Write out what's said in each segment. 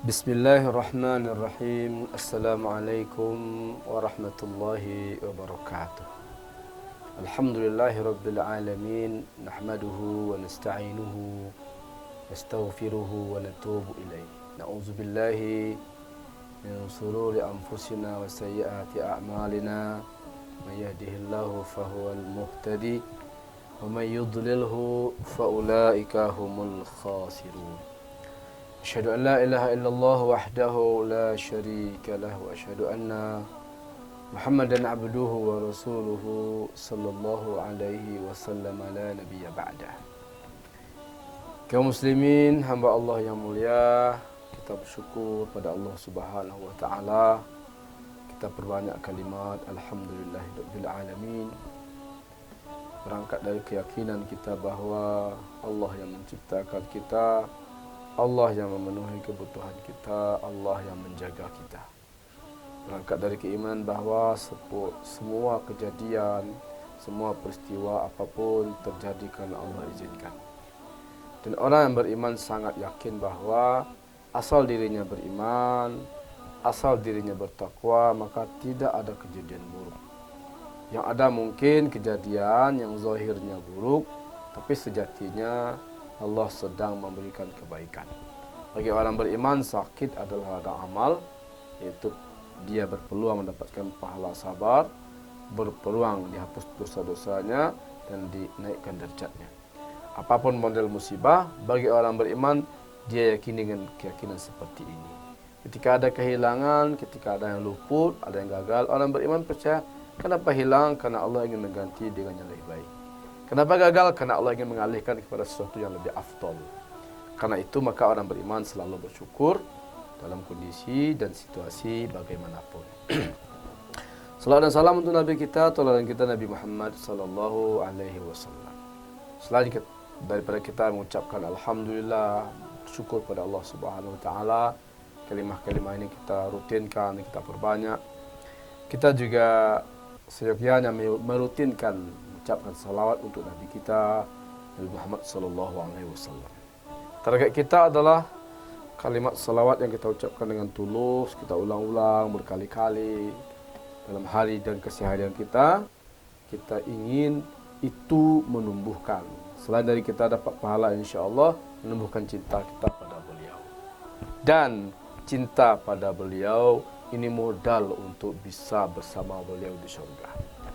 Bismillahirrahmanirrahim. Assalamualaikum warahmatullahi wabarakatuh. Alhamdulillahi rabbil alamin. Nahmaduhu wa nasta'inuhu nastaghfiruhu wa natubu ilaih. Na'udzu billahi min shururi anfusina wa sayyiati a'malina. May yahdihillahu fahuwal muhtadi wa may yudlilhu fa ulaika humul khasirun. Asyhadu an la ilaha illallah wahdahu la syarika lah wa asyhadu anna Muhammadan abduhu wa rasuluhu sallallahu alaihi wasallam la nabiyya ba'dah. Kaum muslimin, hamba Allah yang mulia, kita bersyukur pada Allah Subhanahu wa taala. Kita perbanyak kalimat alhamdulillahirabbil alamin. Berangkat dari keyakinan kita bahawa Allah yang menciptakan kita, Allah yang memenuhi kebutuhan kita, Allah yang menjaga kita. Berangkat dari keimanan bahawa semua kejadian, semua peristiwa apapun terjadi kerana Allah izinkan. Dan orang yang beriman sangat yakin bahawa asal dirinya beriman, asal dirinya bertakwa, maka tidak ada kejadian buruk. Yang ada mungkin kejadian yang zahirnya buruk, tapi sejatinya Allah sedang memberikan kebaikan. Bagi orang beriman, sakit adalah ada amal, yaitu dia berpeluang mendapatkan pahala sabar, berpeluang dihapus dosa-dosanya dan dinaikkan derajatnya. Apapun model musibah, bagi orang beriman, dia yakini dengan keyakinan seperti ini. Ketika ada kehilangan, ketika ada yang luput, ada yang gagal, orang beriman percaya, kenapa hilang? Karena Allah ingin mengganti dengan yang lebih baik. Kenapa gagal? Karena Allah ingin mengalihkan kepada sesuatu yang lebih afdal. Karena itu maka orang beriman selalu bersyukur dalam kondisi dan situasi bagaimanapun. Salawat dan salam untuk Nabi kita, tauladan kita Nabi Muhammad sallallahu alaihi wasallam. Selain daripada kita mengucapkan alhamdulillah, syukur pada Allah Subhanahu wa taala, kalimah-kalimah ini kita rutinkan, kita perbanyak. Kita juga seyogyanya merutinkan ucapkan salawat untuk Nabi kita Nabi Muhammad sallallahu alaihi wasallam. Target kita adalah kalimat salawat yang kita ucapkan dengan tulus, kita ulang-ulang berkali-kali dalam hari dan keseharian kita. Kita ingin itu menumbuhkan, selain dari kita dapat pahala insya-Allah, menumbuhkan cinta kita pada beliau. Dan cinta pada beliau ini modal untuk bisa bersama beliau di surga.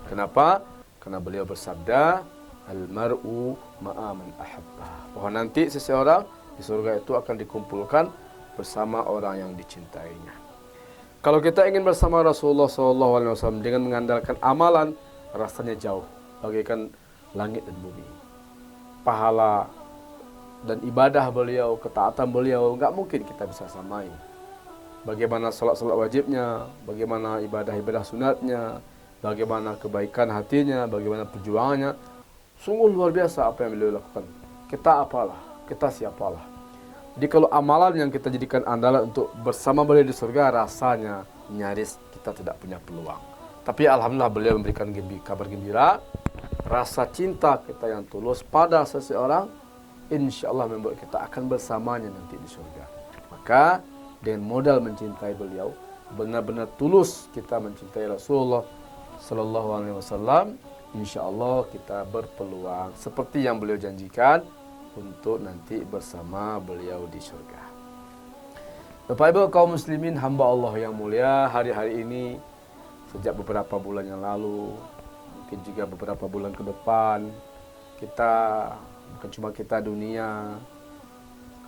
Kenapa? Karena beliau bersabda, al-mar'u ma'a man ahabba. Bahwa nanti seseorang di surga itu akan dikumpulkan bersama orang yang dicintainya. Kalau kita ingin bersama Rasulullah SAW dengan mengandalkan amalan, rasanya jauh, bagaikan langit dan bumi. Pahala dan ibadah beliau, ketaatan beliau, enggak mungkin kita bisa samai. Bagaimana salat-salat wajibnya, bagaimana ibadah-ibadah sunatnya, bagaimana kebaikan hatinya, bagaimana perjuangannya. Sungguh luar biasa apa yang beliau lakukan. Kita apalah, kita siapalah. Jadi kalau amalan yang kita jadikan andalan untuk bersama beliau di surga, rasanya nyaris kita tidak punya peluang. Tapi alhamdulillah beliau memberikan kabar gembira. Rasa cinta kita yang tulus pada seseorang, insya Allah membuat kita akan bersamanya nanti di surga. Maka dengan modal mencintai beliau, benar-benar tulus kita mencintai Rasulullah sallallahu alaihi wasallam, insyaallah kita berpeluang seperti yang beliau janjikan untuk nanti bersama beliau di surga. Bapak Ibu kaum muslimin, hamba Allah yang mulia, hari-hari ini sejak beberapa bulan yang lalu, mungkin juga beberapa bulan ke depan, kita bukan cuma kita, dunia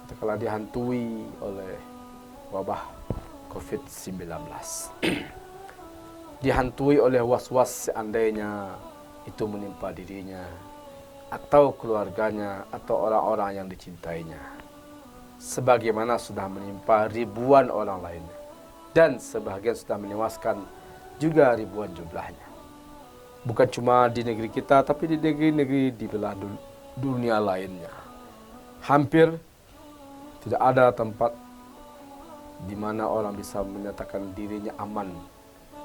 katakanlah dihantui oleh wabah COVID-19. Dihantui oleh was-was seandainya itu menimpa dirinya atau keluarganya atau orang-orang yang dicintainya, sebagaimana sudah menimpa ribuan orang lainnya, dan sebahagian sudah menewaskan juga ribuan jumlahnya. Bukan cuma di negeri kita, tapi di negeri-negeri di belahan dunia lainnya. Hampir Tidak ada tempat di mana orang bisa menyatakan dirinya aman,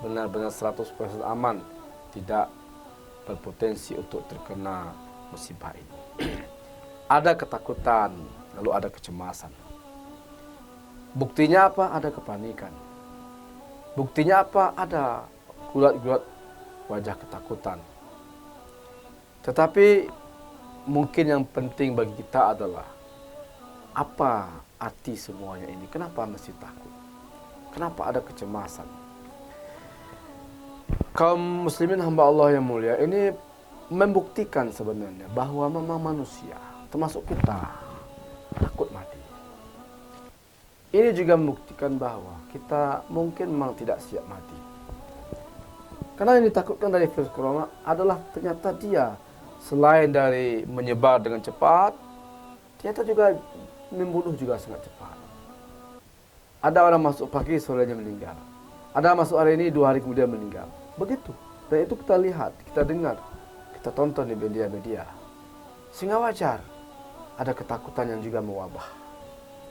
benar-benar 100% aman, tidak berpotensi untuk terkena musibah ini. Ada ketakutan, lalu ada kecemasan. Buktinya apa? Ada kepanikan. Buktinya apa? Ada gulat-gulat wajah ketakutan. Tetapi mungkin yang penting bagi kita adalah apa arti semuanya ini? Kenapa mesti takut? Kenapa ada kecemasan? Kaum muslimin hamba Allah yang mulia ini membuktikan sebenarnya bahwa memang manusia, termasuk kita, takut mati. Ini juga membuktikan bahwa kita mungkin memang tidak siap mati. Karena yang ditakutkan dari virus corona adalah ternyata dia selain dari menyebar dengan cepat, ternyata juga membunuh juga sangat cepat. Ada orang masuk pagi, sorenya meninggal. Ada masuk hari ini, 2 hari kemudian meninggal. Begitu. Dan itu kita lihat, kita dengar, kita tonton di media-media. Sehingga wajar ada ketakutan yang juga mewabah.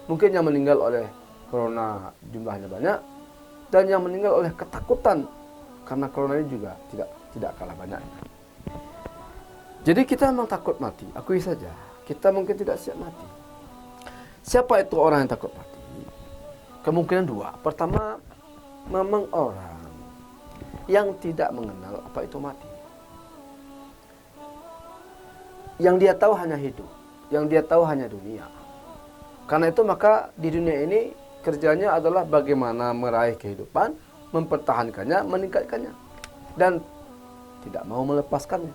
Mungkin yang meninggal oleh corona jumlahnya banyak, dan yang meninggal oleh ketakutan karena corona ini juga tidak kalah banyaknya. Jadi kita memang takut mati, akui saja. Kita mungkin tidak siap mati. Siapa itu orang yang takut mati? Kemungkinan 2. Pertama, memang orang yang tidak mengenal apa itu mati. Yang dia tahu hanya hidup, yang dia tahu hanya dunia. Karena itu maka di dunia ini kerjanya adalah bagaimana meraih kehidupan, mempertahankannya, meningkatkannya, dan tidak mau melepaskannya.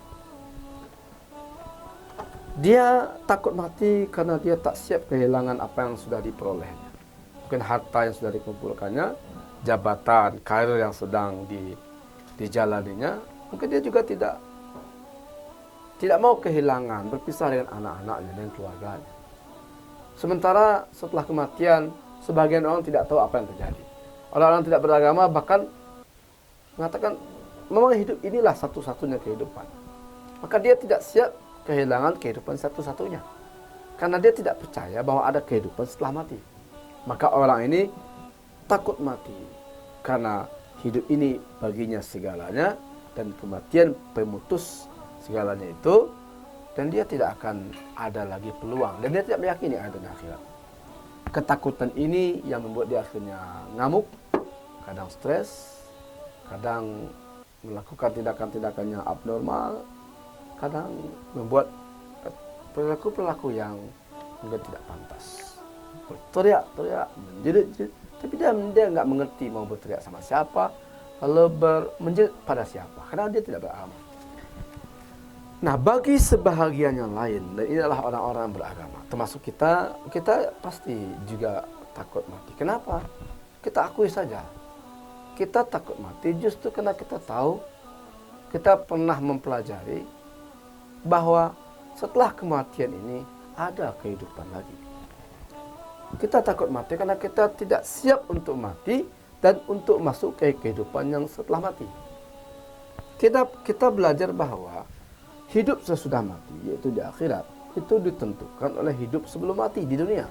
Dia takut mati karena dia tak siap kehilangan apa yang sudah diperolehnya. Mungkin harta yang sudah dikumpulkannya, jabatan, karir yang sedang dijalaninya. Mungkin dia juga tidak mau kehilangan, berpisah dengan anak-anaknya dan keluarganya. Sementara setelah kematian, sebagian orang tidak tahu apa yang terjadi. Orang-orang tidak beragama bahkan mengatakan memang hidup inilah satu-satunya kehidupan. Maka dia tidak siap kehilangan kehidupan satu-satunya. Karena dia tidak percaya bahwa ada kehidupan setelah mati. Maka orang ini takut mati. Karena hidup ini baginya segalanya dan kematian pemutus segalanya itu. Dan dia tidak akan ada lagi peluang. Dan dia tidak meyakini ada di akhirat. Ketakutan ini yang membuat dia akhirnya ngamuk, kadang stres, kadang melakukan tindakan-tindakan yang abnormal, kadang membuat perilaku-perilaku yang mungkin tidak pantas. Berteriak-teriak, menjerit-jerit, tapi dia nggak mengerti mau berteriak sama siapa, lalu menjerit pada siapa, karena dia tidak beragama. Nah, bagi sebahagian yang lain, dan ini adalah orang-orang beragama, termasuk kita pasti juga takut mati. Kenapa? Kita akui saja, kita takut mati justru karena kita tahu, kita pernah mempelajari bahwa setelah kematian ini ada kehidupan lagi. Kita takut mati karena kita tidak siap untuk mati dan untuk masuk ke kehidupan yang setelah mati. Kita belajar bahwa hidup sesudah mati, yaitu di akhirat, itu ditentukan oleh hidup sebelum mati di dunia.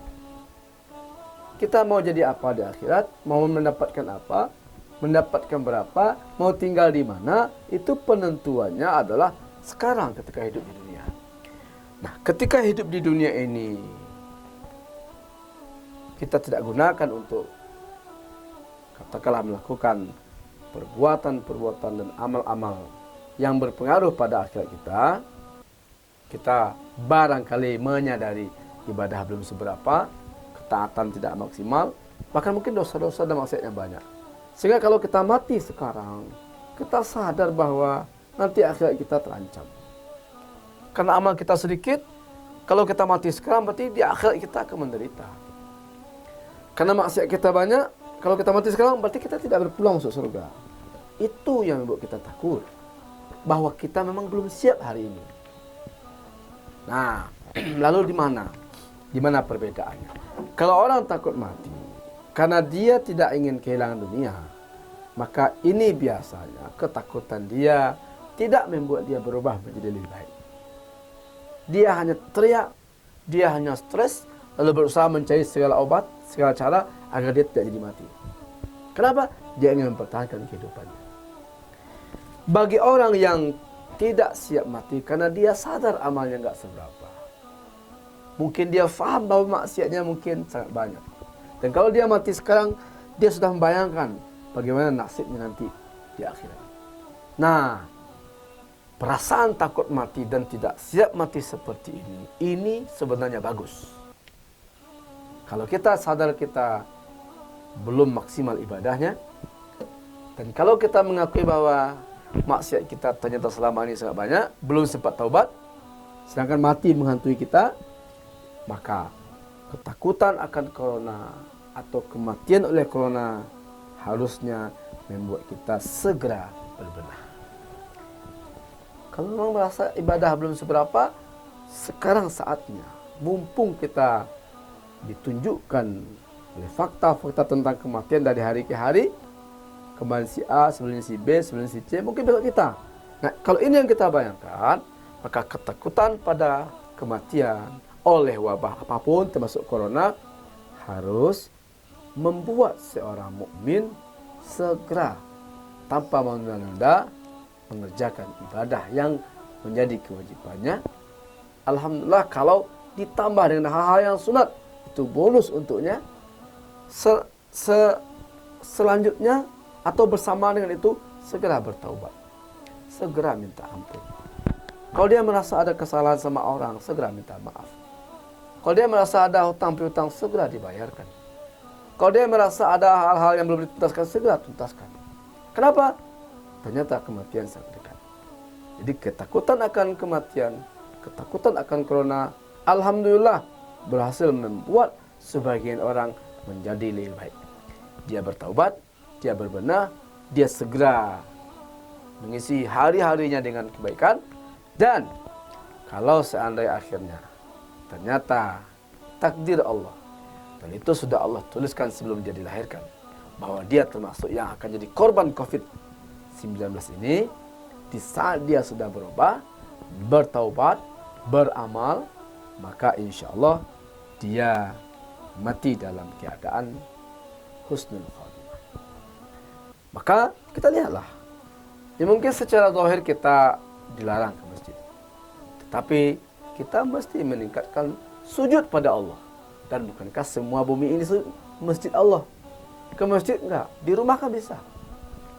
Kita mau jadi apa di akhirat, mau mendapatkan apa, mendapatkan berapa, mau tinggal di mana, itu penentuannya adalah sekarang ketika hidup di dunia. Nah, ketika hidup di dunia ini kita tidak gunakan untuk katakanlah melakukan perbuatan-perbuatan dan amal-amal yang berpengaruh pada akhirat kita barangkali menyadari ibadah belum seberapa, ketaatan tidak maksimal, bahkan mungkin dosa-dosa dan maksiatnya banyak. Sehingga kalau kita mati sekarang, kita sadar bahwa nanti akhirat kita terancam. Karena amal kita sedikit, kalau kita mati sekarang berarti di akhirat kita akan menderita. Karena maksiat kita banyak, kalau kita mati sekarang berarti kita tidak berpeluang masuk surga. Itu yang membuat kita takut. Bahwa kita memang belum siap hari ini. Nah, lalu di mana? Di mana perbedaannya? Kalau orang takut mati karena dia tidak ingin kehilangan dunia, maka ini biasanya ketakutan dia tidak membuat dia berubah menjadi lebih baik. Dia hanya teriak, dia hanya stres, lalu berusaha mencari segala obat, segala cara agar dia tidak jadi mati. Kenapa? Dia ingin mempertahankan kehidupannya. Bagi orang yang tidak siap mati karena dia sadar amalnya nggak seberapa, mungkin dia faham bahwa maksiatnya mungkin sangat banyak, dan kalau dia mati sekarang, dia sudah membayangkan bagaimana nasibnya nanti di akhirat. Nah, perasaan takut mati dan tidak siap mati seperti ini sebenarnya bagus. Kalau kita sadar kita belum maksimal ibadahnya, dan kalau kita mengakui bahwa maksiat kita ternyata selama ini sangat banyak, belum sempat taubat, sedangkan mati menghantui kita, maka ketakutan akan corona atau kematian oleh corona harusnya membuat kita segera berbenah. Kalau memang merasa ibadah belum seberapa, sekarang saatnya, mumpung kita ditunjukkan oleh fakta-fakta tentang kematian dari hari ke hari, kemarin si A, sebelumnya si B, sebelumnya si C, mungkin besok kita. Nah, kalau ini yang kita bayangkan, maka ketakutan pada kematian oleh wabah apapun termasuk corona harus membuat seorang mukmin segera tanpa menunda-nunda mengerjakan ibadah yang menjadi kewajibannya. Alhamdulillah kalau ditambah dengan hal-hal yang sunat, itu bonus untuknya. Selanjutnya atau bersamaan dengan itu, segera bertaubat, segera minta ampun. Kalau dia merasa ada kesalahan sama orang, segera minta maaf. Kalau dia merasa ada hutang piutang, segera dibayarkan. Kalau dia merasa ada hal-hal yang belum dituntaskan, segera tuntaskan. Kenapa? Ternyata kematian sangat dekat. Jadi ketakutan akan kematian, ketakutan akan corona, alhamdulillah berhasil membuat sebagian orang menjadi lebih baik. Dia bertaubat, dia berbenah, dia segera mengisi hari-harinya dengan kebaikan. Dan kalau seandainya akhirnya ternyata takdir Allah, dan itu sudah Allah tuliskan sebelum dia dilahirkan, bahwa dia termasuk yang akan jadi korban COVID-19 ini, di saat dia sudah berubah, bertaubat, beramal, maka insya Allah dia mati dalam keadaan husnul khatimah. Maka kita lihatlah, ya mungkin secara zahir kita dilarang ke masjid, tetapi kita mesti meningkatkan sujud pada Allah. Dan bukankah semua bumi ini masjid Allah? Ke masjid enggak, di rumah kan bisa.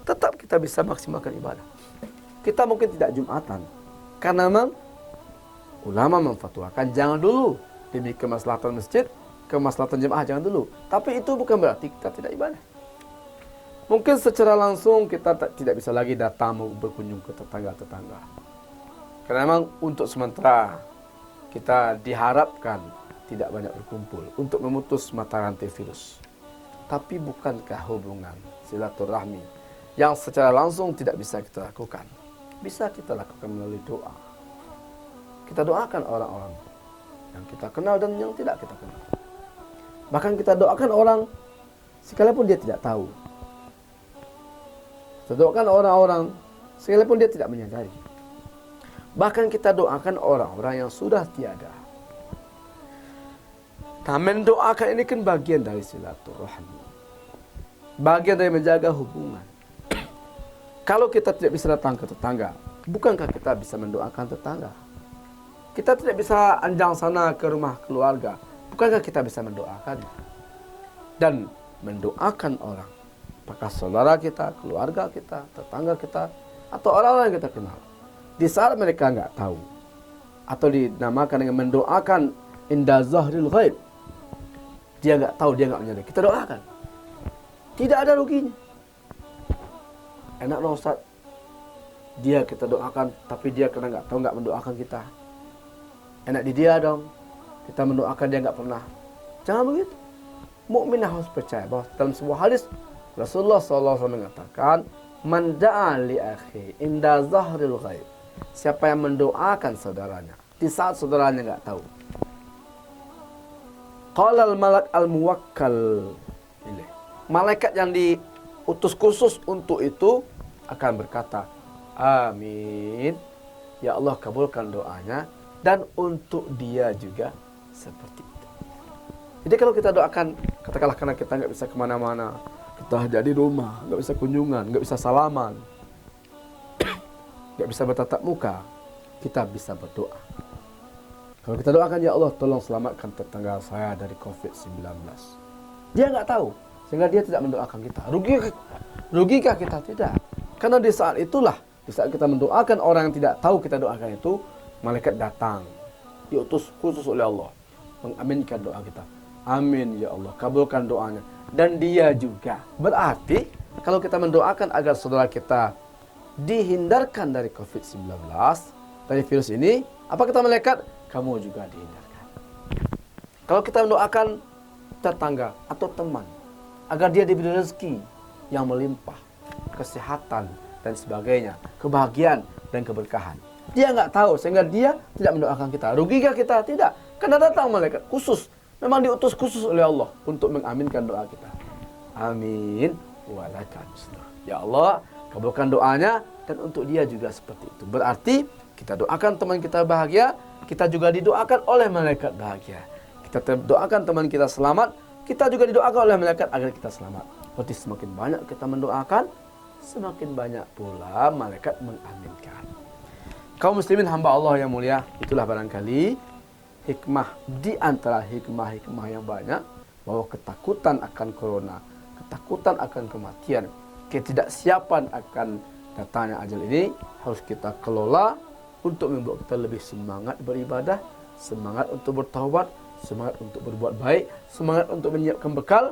Tetap kita bisa maksimalkan ibadah. Kita mungkin tidak Jumatan, karena memang ulama memfatwakan jangan dulu, demi kemaslahatan masjid, kemaslahatan jemaah jangan dulu. Tapi itu bukan berarti kita tidak ibadah. Mungkin secara langsung kita tidak bisa lagi datang berkunjung ke tetangga-tetangga, karena memang untuk sementara kita diharapkan tidak banyak berkumpul untuk memutus mata rantai virus. Tapi bukankah hubungan silaturahmi yang secara langsung tidak bisa kita lakukan, bisa kita lakukan melalui doa. Kita doakan orang-orang yang kita kenal dan yang tidak kita kenal. Bahkan kita doakan orang sekalipun dia tidak tahu. Kita doakan orang-orang sekalipun dia tidak menyadari. Bahkan kita doakan orang-orang yang sudah tiada. Nah, mendoakan ini kan bagian dari silaturahmi, bagian dari menjaga hubungan. Kalau kita tidak bisa datang ke tetangga, bukankah kita bisa mendoakan tetangga? Kita tidak bisa anjang sana ke rumah keluarga, bukankah kita bisa mendoakannya? Dan mendoakan orang, apakah saudara kita, keluarga kita, tetangga kita, atau orang-orang yang kita kenal, di saat mereka nggak tahu, atau dinamakan dengan mendoakan inda zahril ghaib, dia nggak tahu, dia nggak menyadari, kita doakan, tidak ada ruginya. Enak loh Ustaz, dia kita doakan, tapi dia karena nggak tahu nggak mendoakan kita. Enak di dia dong, kita mendoakan dia nggak pernah. Jangan begitu. Mukmin harus percaya bahwa dalam sebuah hadis Rasulullah SAW mengatakan, man da'a li akhi inda zahril ghaib, siapa yang mendoakan saudaranya di saat saudaranya nggak tahu, qala al malak al muwakkal ilaih, malaikat yang diutus khusus untuk itu akan berkata, amin, ya Allah kabulkan doanya, dan untuk dia juga seperti itu. Jadi kalau kita doakan, katakanlah karena kita nggak bisa kemana-mana, kita hanya di rumah, nggak bisa kunjungan, nggak bisa salaman, nggak bisa bertatap muka, kita bisa berdoa. Kalau kita doakan, ya Allah tolong selamatkan tetangga saya dari COVID-19. Dia nggak tahu, sehingga dia tidak mendoakan kita. Rugikah kita? Tidak. Karena di saat itulah, di saat kita mendoakan orang yang tidak tahu kita doakan itu, malaikat datang, diutus khusus oleh Allah, mengaminkan doa kita. Amin ya Allah, kabulkan doanya. Dan dia juga. Berarti, kalau kita mendoakan agar saudara kita dihindarkan dari COVID-19, dari virus ini, apa kata malaikat? Kamu juga dihindarkan. Kalau kita mendoakan tetangga atau teman agar dia diberi rezeki yang melimpah, kesehatan dan sebagainya, kebahagiaan dan keberkahan, dia nggak tahu sehingga dia tidak mendoakan kita. Rugikah kita? Tidak. Karena datang malaikat khusus, memang diutus khusus oleh Allah untuk mengaminkan doa kita. Amin walakan. Ya Allah, kabulkan doanya, dan untuk dia juga seperti itu. Berarti kita doakan teman kita bahagia, kita juga didoakan oleh malaikat bahagia. Kita doakan teman kita selamat, kita juga didoakan oleh malaikat agar kita selamat. Berarti semakin banyak kita mendoakan, semakin banyak pula malaikat mengaminkan. Kaum muslimin hamba Allah yang mulia, itulah barangkali hikmah di antara hikmah-hikmah yang banyak, bahwa ketakutan akan corona, ketakutan akan kematian, ketidaksiapan akan datanya ajal ini harus kita kelola untuk membuat kita lebih semangat beribadah, semangat untuk bertaubat, semangat untuk berbuat baik, semangat untuk menyiapkan bekal.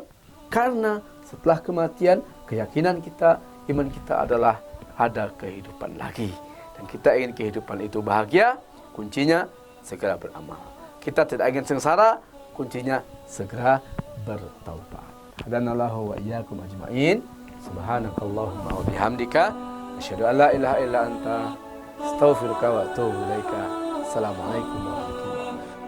Karena setelah kematian, keyakinan kita, iman kita adalah ada kehidupan lagi. Dan kita ingin kehidupan itu bahagia, kuncinya segera beramal. Kita tidak ingin sengsara, kuncinya segera bertaubat. Hadanallahu wa iyyakum ajma'in. Subhanakallahumma wa bihamdika, asyhadu an la ilaha illa anta, astaghfiruka wa atubu ilaika. Assalamualaikum warahmatullahi wabarakatuh.